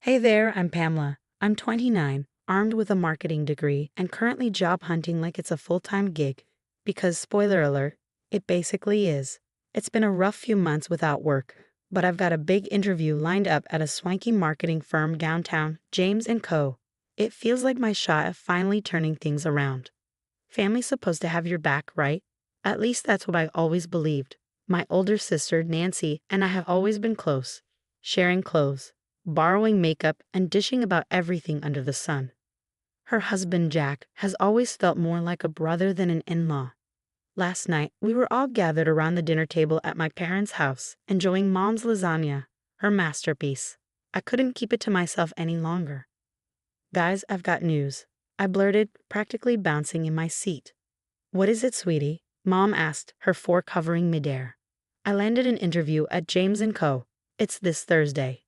Hey there, I'm Pamela. I'm 29, armed with a marketing degree, and currently job hunting like it's a full-time gig. Because, spoiler alert, it basically is. It's been a rough few months without work, but I've got a big interview lined up at a swanky marketing firm downtown, James & Co. It feels like my shot at finally turning things around. Family's supposed to have your back, right? At least that's what I always believed. My older sister, Nancy, and I have always been close, sharing clothes, borrowing makeup, and dishing about everything under the sun. Her husband, Jack, has always felt more like a brother than an in-law. Last night, we were all gathered around the dinner table at my parents' house, enjoying Mom's lasagna, her masterpiece. I couldn't keep it to myself any longer. Guys, I've got news, I blurted, practically bouncing in my seat. What is it, sweetie? Mom asked, her fork hovering midair. I landed an interview at James & Co. It's this Thursday.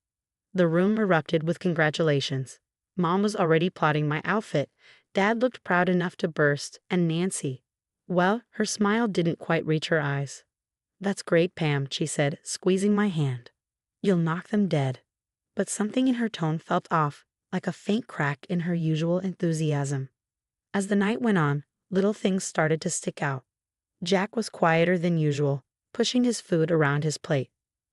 The room erupted with congratulations. Mom was already plotting my outfit. Dad looked proud enough to burst, and Nancy, well, her smile didn't quite reach her eyes. That's great, Pam, she said, squeezing my hand. You'll knock them dead. But something in her tone felt off, like a faint crack in her usual enthusiasm. As the night went on, little things started to stick out. Jack was quieter than usual, pushing his food around his plate.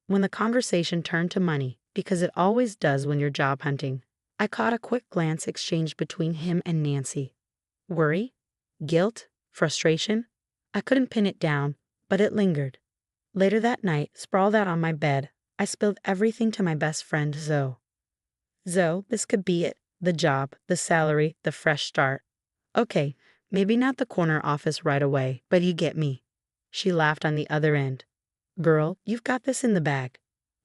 When the conversation turned to money, because it always does when you're job hunting, I caught a quick glance exchanged between him and Nancy. Worry? Guilt? Frustration? I couldn't pin it down, but it lingered. Later that night, sprawled out on my bed, I spilled everything to my best friend, Zoe. Zoe, this could be it. The job, the salary, the fresh start. Okay, maybe not the corner office right away, but you get me. She laughed on the other end. Girl, you've got this in the bag.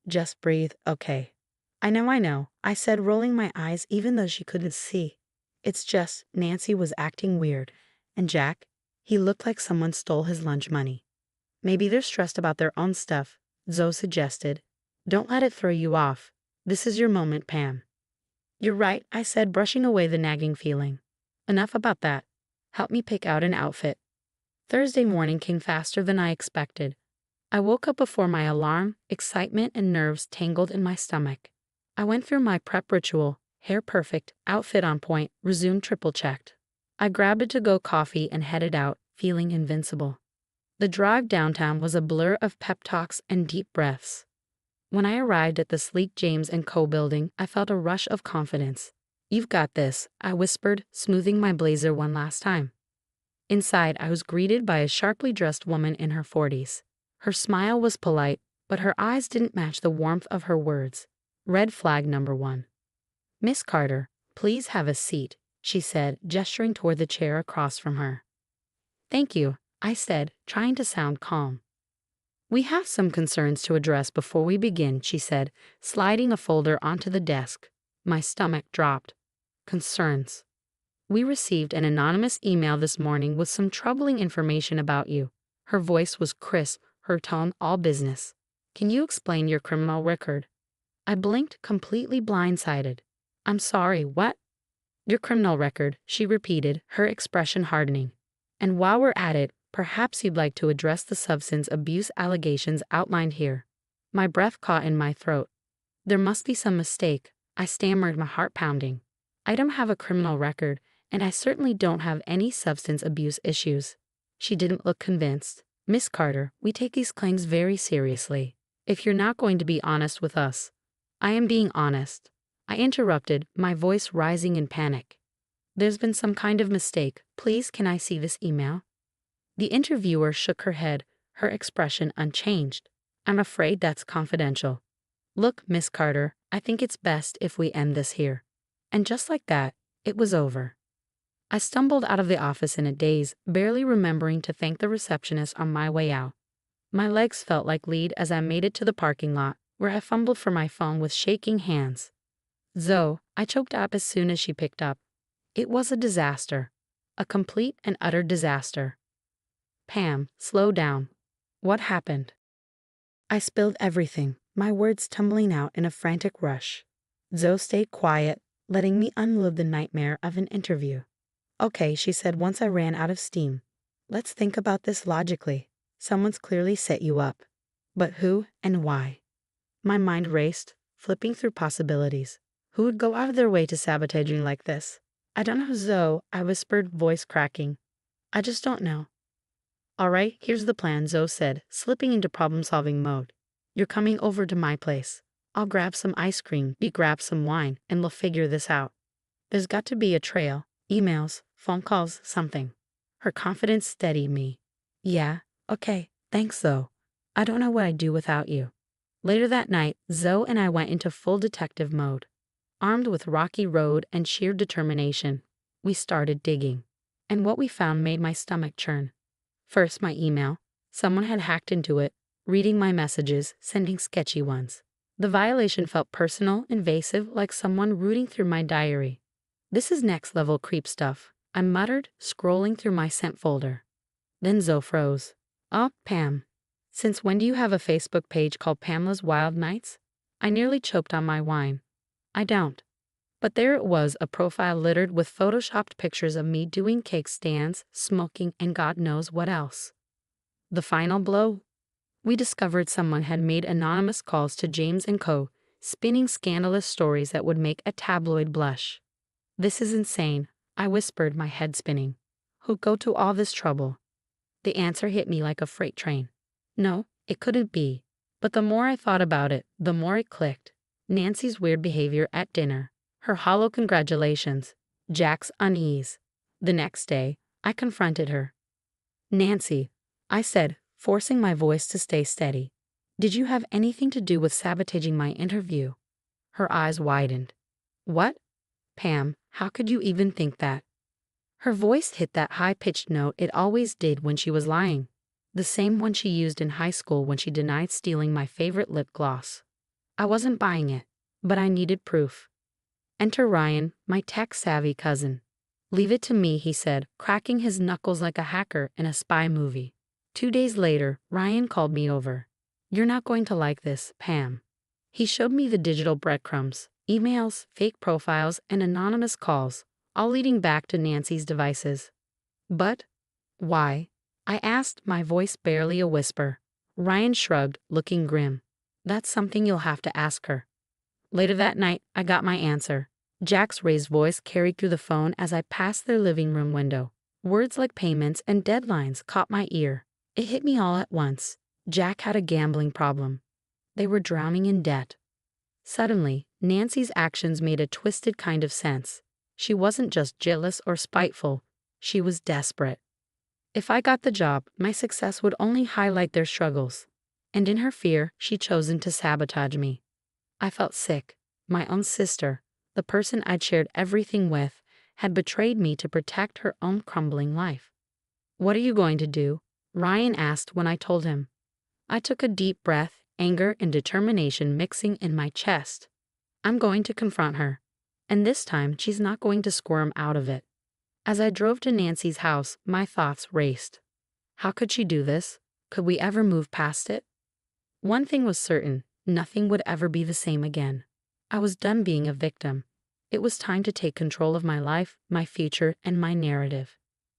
Just breathe, okay. I know, I said, rolling my eyes even though she couldn't see. It's just, Nancy was acting weird. And Jack, he looked like someone stole his lunch money. Maybe they're stressed about their own stuff, Zoe suggested. Don't let it throw you off. This is your moment, Pam. You're right, I said, brushing away the nagging feeling. Enough about that. Help me pick out an outfit. Thursday morning came faster than I expected. I woke up before my alarm, excitement and nerves tangled in my stomach. I went through my prep ritual, hair perfect, outfit on point, resume triple-checked. I grabbed a to-go coffee and headed out, feeling invincible. The drive downtown was a blur of pep talks and deep breaths. When I arrived at the sleek James & Co. building, I felt a rush of confidence. You've got this, I whispered, smoothing my blazer one last time. Inside, I was greeted by a sharply dressed woman in her 40s. Her smile was polite, but her eyes didn't match the warmth of her words. Red flag number 1. Miss Carter, please have a seat, she said, gesturing toward the chair across from her. Thank you, I said, trying to sound calm. We have some concerns to address before we begin, she said, sliding a folder onto the desk. My stomach dropped. Concerns. We received an anonymous email this morning with some troubling information about you. Her voice was crisp, her tone all business. Can you explain your criminal record? I blinked, completely blindsided. I'm sorry, what? Your criminal record, she repeated, her expression hardening. And while we're at it, perhaps you'd like to address the substance abuse allegations outlined here. My breath caught in my throat. There must be some mistake, I stammered, my heart pounding. I don't have a criminal record, and I certainly don't have any substance abuse issues. She didn't look convinced. Miss Carter, we take these claims very seriously. If you're not going to be honest with us. I am being honest. I interrupted, my voice rising in panic. There's been some kind of mistake. Please, can I see this email? The interviewer shook her head, her expression unchanged. I'm afraid that's confidential. Look, Miss Carter, I think it's best if we end this here. And just like that, it was over. I stumbled out of the office in a daze, barely remembering to thank the receptionist on my way out. My legs felt like lead as I made it to the parking lot, where I fumbled for my phone with shaking hands. Zoe, I choked up as soon as she picked up. It was a disaster. A complete and utter disaster. Pam, slow down. What happened? I spilled everything, my words tumbling out in a frantic rush. Zoe stayed quiet, letting me unload the nightmare of an interview. Okay, she said once I ran out of steam. Let's think about this logically. Someone's clearly set you up. But who and why? My mind raced, flipping through possibilities. Who would go out of their way to sabotage me like this? I don't know, Zoe, I whispered, voice cracking. I just don't know. All right, here's the plan, Zoe said, slipping into problem-solving mode. You're coming over to my place. I'll grab some ice cream, you grab some wine, and we'll figure this out. There's got to be a trail, emails, phone calls, something. Her confidence steadied me. Yeah, okay, thanks, Zoe. I don't know what I'd do without you. Later that night, Zoe and I went into full detective mode. Armed with rocky road and sheer determination, we started digging. And what we found made my stomach churn. First, my email. Someone had hacked into it, reading my messages, sending sketchy ones. The violation felt personal, invasive, like someone rooting through my diary. This is next-level creep stuff, I muttered, scrolling through my sent folder. Then Zoe froze. Oh, Pam. Since when do you have a Facebook page called Pamela's Wild Nights? I nearly choked on my wine. I don't. But there it was, a profile littered with photoshopped pictures of me doing cake stands, smoking, and God knows what else. The final blow? We discovered someone had made anonymous calls to James & Co., spinning scandalous stories that would make a tabloid blush. This is insane, I whispered, my head spinning. Who'd go to all this trouble? The answer hit me like a freight train. No, it couldn't be. But the more I thought about it, the more it clicked. Nancy's weird behavior at dinner. Her hollow congratulations. Jack's unease. The next day, I confronted her. Nancy, I said, forcing my voice to stay steady. Did you have anything to do with sabotaging my interview? Her eyes widened. What? Pam, how could you even think that? Her voice hit that high-pitched note it always did when she was lying. The same one she used in high school when she denied stealing my favorite lip gloss. I wasn't buying it, but I needed proof. Enter Ryan, my tech-savvy cousin. Leave it to me, he said, cracking his knuckles like a hacker in a spy movie. 2 days later, Ryan called me over. You're not going to like this, Pam. He showed me the digital breadcrumbs, emails, fake profiles, and anonymous calls, all leading back to Nancy's devices. But why? I asked, my voice barely a whisper. Ryan shrugged, looking grim. That's something you'll have to ask her. Later that night, I got my answer. Jack's raised voice carried through the phone as I passed their living room window. Words like payments and deadlines caught my ear. It hit me all at once. Jack had a gambling problem. They were drowning in debt. Suddenly, Nancy's actions made a twisted kind of sense. She wasn't just jealous or spiteful. She was desperate. If I got the job, my success would only highlight their struggles. And in her fear, she'd chosen to sabotage me. I felt sick. My own sister, the person I'd shared everything with, had betrayed me to protect her own crumbling life. What are you going to do? Ryan asked when I told him. I took a deep breath, anger and determination mixing in my chest. I'm going to confront her. And this time, she's not going to squirm out of it. As I drove to Nancy's house, my thoughts raced. How could she do this? Could we ever move past it? One thing was certain, nothing would ever be the same again. I was done being a victim. It was time to take control of my life, my future, and my narrative.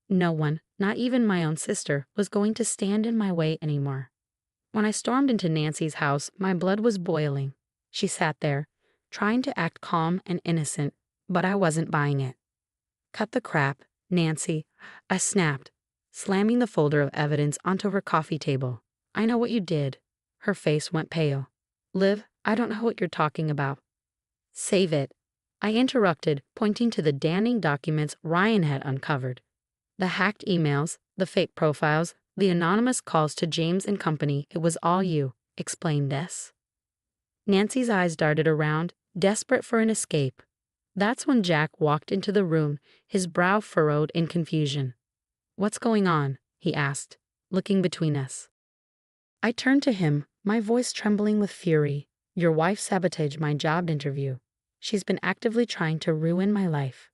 No one, not even my own sister, was going to stand in my way anymore. When I stormed into Nancy's house, my blood was boiling. She sat there, trying to act calm and innocent, but I wasn't buying it. Cut the crap, Nancy, I snapped, slamming the folder of evidence onto her coffee table. I know what you did. Her face went pale. Liv, I don't know what you're talking about. Save it. I interrupted, pointing to the damning documents Ryan had uncovered. The hacked emails, the fake profiles, the anonymous calls to James and Company, it was all you, explained Ness. Nancy's eyes darted around, desperate for an escape. That's when Jack walked into the room, his brow furrowed in confusion. What's going on? He asked, looking between us. I turned to him, my voice trembling with fury. Your wife sabotaged my job interview. She's been actively trying to ruin my life.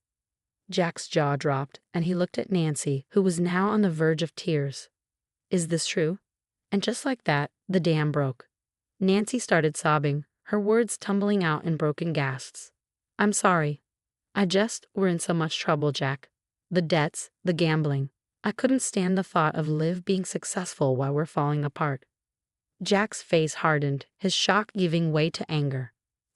Jack's jaw dropped, and he looked at Nancy, who was now on the verge of tears. Is this true? And just like that, the dam broke. Nancy started sobbing, her words tumbling out in broken gasps. I'm sorry. We're in so much trouble, Jack. The debts, the gambling. I couldn't stand the thought of Liv being successful while we're falling apart. Jack's face hardened, his shock giving way to anger.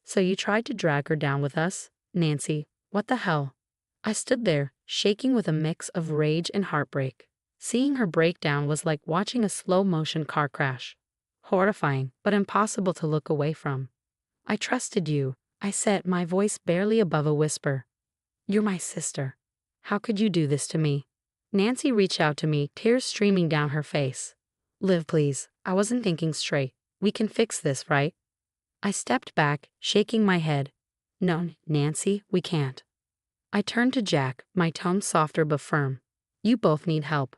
So you tried to drag her down with us? Nancy, what the hell? I stood there, shaking with a mix of rage and heartbreak. Seeing her breakdown was like watching a slow-motion car crash. Horrifying, but impossible to look away from. I trusted you, I said, my voice barely above a whisper. You're my sister. How could you do this to me? Nancy reached out to me, tears streaming down her face. Liv, please, I wasn't thinking straight. We can fix this, right? I stepped back, shaking my head. No, Nancy, we can't. I turned to Jack, my tone softer but firm. You both need help.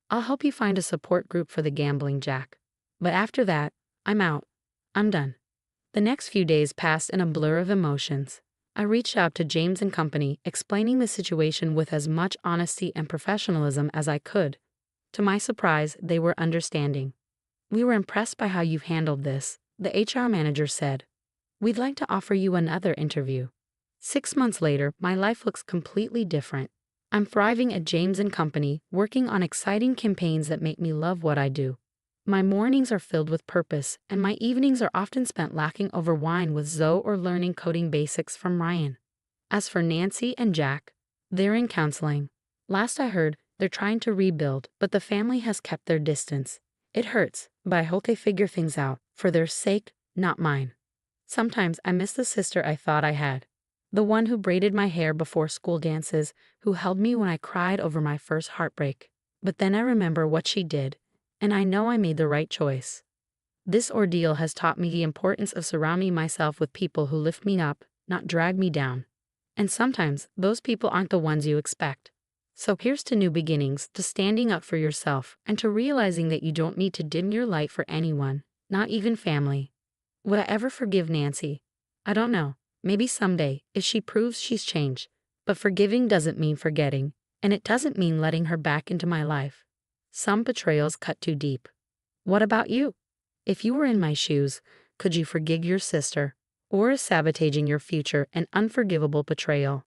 I'll help you find a support group for the gambling, Jack. But after that, I'm out. I'm done. The next few days passed in a blur of emotions. I reached out to James and Company, explaining the situation with as much honesty and professionalism as I could. To my surprise, they were understanding. We were impressed by how you've handled this, the HR manager said. We'd like to offer you another interview. 6 months later, my life looks completely different. I'm thriving at James and Company, working on exciting campaigns that make me love what I do. My mornings are filled with purpose, and my evenings are often spent laughing over wine with Zoe or learning coding basics from Ryan. As for Nancy and Jack, they're in counseling. Last I heard, they're trying to rebuild, but the family has kept their distance. It hurts, but I hope they figure things out, for their sake, not mine. Sometimes I miss the sister I thought I had. The one who braided my hair before school dances, who held me when I cried over my first heartbreak. But then I remember what she did, and I know I made the right choice. This ordeal has taught me the importance of surrounding myself with people who lift me up, not drag me down. And sometimes, those people aren't the ones you expect. So here's to new beginnings, to standing up for yourself, and to realizing that you don't need to dim your light for anyone, not even family. Would I ever forgive Nancy? I don't know. Maybe someday, if she proves she's changed. But forgiving doesn't mean forgetting, and it doesn't mean letting her back into my life. Some betrayals cut too deep. What about you? If you were in my shoes, could you forgive your sister? Or is sabotaging your future an unforgivable betrayal?